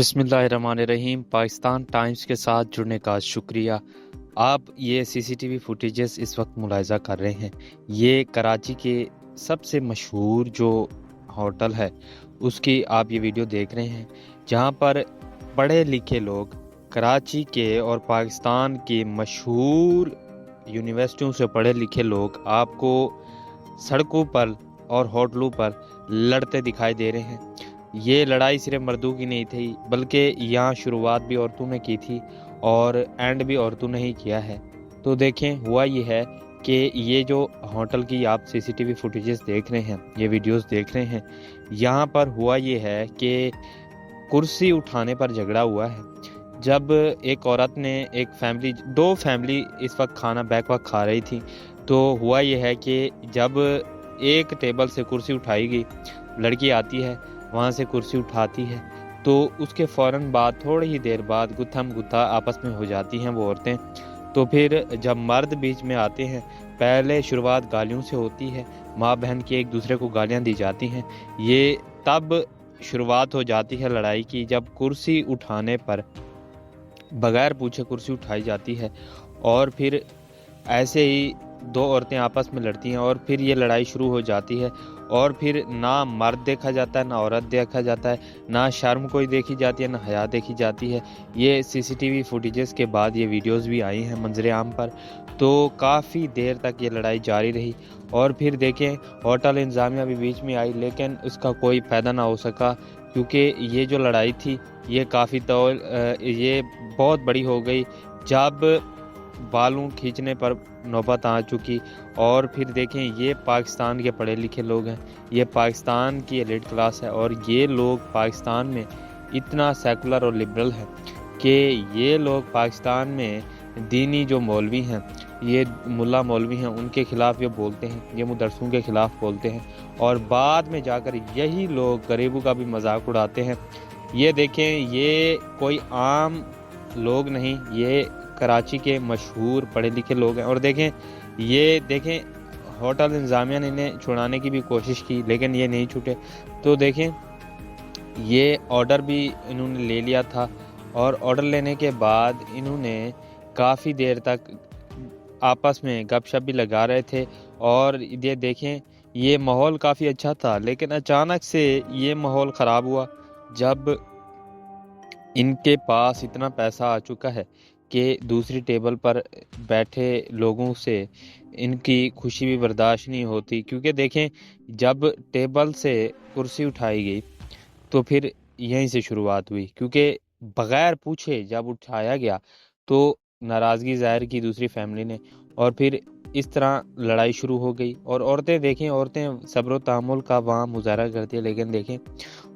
बिस्मिल्लाहिर्रहमानिर्रहीम। पाकिस्तान टाइम्स के साथ जुड़ने का शुक्रिया। आप ये सीसीटीवी फुटेजेस इस वक्त मुलाहिज़ा कर रहे हैं। ये कराची के सबसे मशहूर जो होटल है उसकी आप ये वीडियो देख रहे हैं, जहां पर पढ़े लिखे लोग कराची के और पाकिस्तान के मशहूर यूनिवर्सिटियों से पढ़े लिखे लोग आपको सड़कों पर और होटलों पर लड़ते दिखाई दे रहे हैं। ये लड़ाई सिर्फ मर्दों की नहीं थी, बल्कि यहाँ शुरुआत भी औरतों ने की थी और एंड भी औरतों ने ही किया है। तो देखें, हुआ ये है कि ये जो होटल की आप सीसीटीवी फुटेजेस देख रहे हैं, ये वीडियोस देख रहे हैं, यहाँ पर हुआ ये है कि कुर्सी उठाने पर झगड़ा हुआ है। जब एक औरत ने दो फैमिली इस वक्त खाना बैक वक्त खा रही थी, तो हुआ ये है कि जब एक टेबल से कुर्सी उठाई गई, लड़की आती है, वहाँ से कुर्सी उठाती है, तो उसके फ़ौरन बाद थोड़ी ही देर बाद गुत्थम गुत्था आपस में हो जाती हैं वो औरतें। तो फिर जब मर्द बीच में आते हैं, पहले शुरुआत गालियों से होती है, माँ बहन की एक दूसरे को गालियाँ दी जाती हैं। ये तब शुरुआत हो जाती है लड़ाई की, जब कुर्सी उठाने पर बगैर पूछे कुर्सी उठाई जाती है और फिर ऐसे ही दो औरतें आपस में लड़ती हैं और फिर ये लड़ाई शुरू हो जाती है। और फिर ना मर्द देखा जाता है, ना औरत देखा जाता है, ना शर्म कोई देखी जाती है, ना हया देखी जाती है। ये सीसीटीवी फुटेजेस के बाद ये वीडियोस भी आई हैं मंजर आम पर। तो काफ़ी देर तक ये लड़ाई जारी रही और फिर देखें, होटल इंतज़ामिया भी बीच में आई, लेकिन उसका कोई फ़ायदा ना हो सका, क्योंकि ये जो लड़ाई थी ये ये बहुत बड़ी हो गई। जब बालों खींचने पर नौबत आ चुकी। और फिर देखें, ये पाकिस्तान के पढ़े लिखे लोग हैं, ये पाकिस्तान की एलिट क्लास है, और ये लोग पाकिस्तान में इतना सेकुलर और लिबरल है कि ये लोग पाकिस्तान में दीनी जो मौलवी हैं, ये मुल्ला मौलवी हैं, उनके ख़िलाफ़ ये बोलते हैं, ये मदरसों के ख़िलाफ़ बोलते हैं, और बाद में जाकर यही लोग गरीबों का भी मजाक उड़ाते हैं। ये देखें, ये कोई आम लोग नहीं, ये कराची के मशहूर पढ़े लिखे लोग हैं। और देखें, होटल इंतज़ामिया ने इन्हें छुड़ाने की भी कोशिश की, लेकिन ये नहीं छूटे। तो देखें, ये ऑर्डर भी इन्होंने ले लिया था, और ऑर्डर लेने के बाद इन्होंने काफ़ी देर तक आपस में गपशप भी लगा रहे थे। और ये देखें, ये माहौल काफ़ी अच्छा था, लेकिन अचानक से ये माहौल ख़राब हुआ जब इनके पास इतना पैसा आ चुका है कि दूसरी टेबल पर बैठे लोगों से इनकी खुशी भी बर्दाश्त नहीं होती। क्योंकि देखें, जब टेबल से कुर्सी उठाई गई तो फिर यहीं से शुरुआत हुई, क्योंकि बगैर पूछे जब उठाया गया तो नाराज़गी ज़ाहिर की दूसरी फैमिली ने, और फिर इस तरह लड़ाई शुरू हो गई। और औरतें सब्र व तहम्मुल का वहाँ मुजाहरा करती है, लेकिन देखें,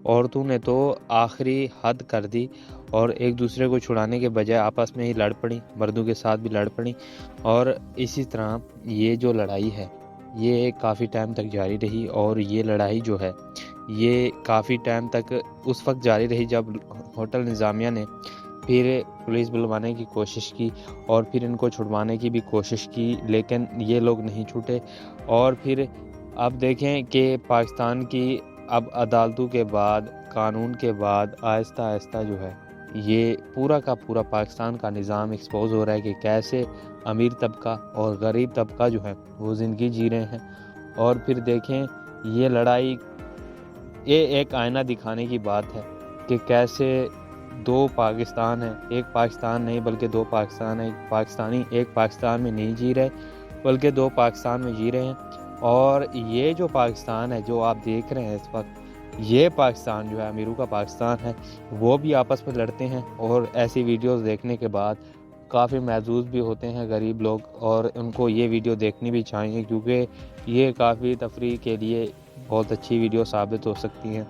औरतों ने तो आखिरी हद कर दी और एक दूसरे को छुड़ाने के बजाय आपस में ही लड़ पड़ी, मर्दों के साथ भी लड़ पड़ी। और इसी तरह ये जो लड़ाई है ये काफ़ी टाइम तक जारी रही, और ये लड़ाई जो है ये काफ़ी टाइम तक उस वक्त जारी रही जब होटल इंतज़ामिया ने फिर पुलिस बुलवाने की कोशिश की और फिर इनको छुड़वाने की भी कोशिश की, लेकिन ये लोग नहीं छूटे। और फिर अब देखें कि पाकिस्तान की अब अदालतों के बाद, कानून के बाद आहिस्ता आहिस्ता जो है ये पूरा का पूरा पाकिस्तान का निज़ाम एक्सपोज हो रहा है कि कैसे अमीर तबका और गरीब तबका जो है वो ज़िंदगी जी रहे हैं। और फिर देखें, ये लड़ाई ये एक आईना दिखाने की बात है कि कैसे दो पाकिस्तान है, एक पाकिस्तान नहीं बल्कि दो पाकिस्तान है। एक पाकिस्तान में नहीं जी रहे, बल्कि दो पाकिस्तान में जी रहे हैं। और ये जो पाकिस्तान है जो आप देख रहे हैं इस वक्त, ये पाकिस्तान जो है अमीरों का पाकिस्तान है, वो भी आपस में लड़ते हैं। और ऐसी वीडियोस देखने के बाद काफ़ी महजूज भी होते हैं गरीब लोग, और उनको ये वीडियो देखनी भी चाहिए, क्योंकि ये काफ़ी तफरीह के लिए बहुत अच्छी वीडियो साबित हो सकती हैं।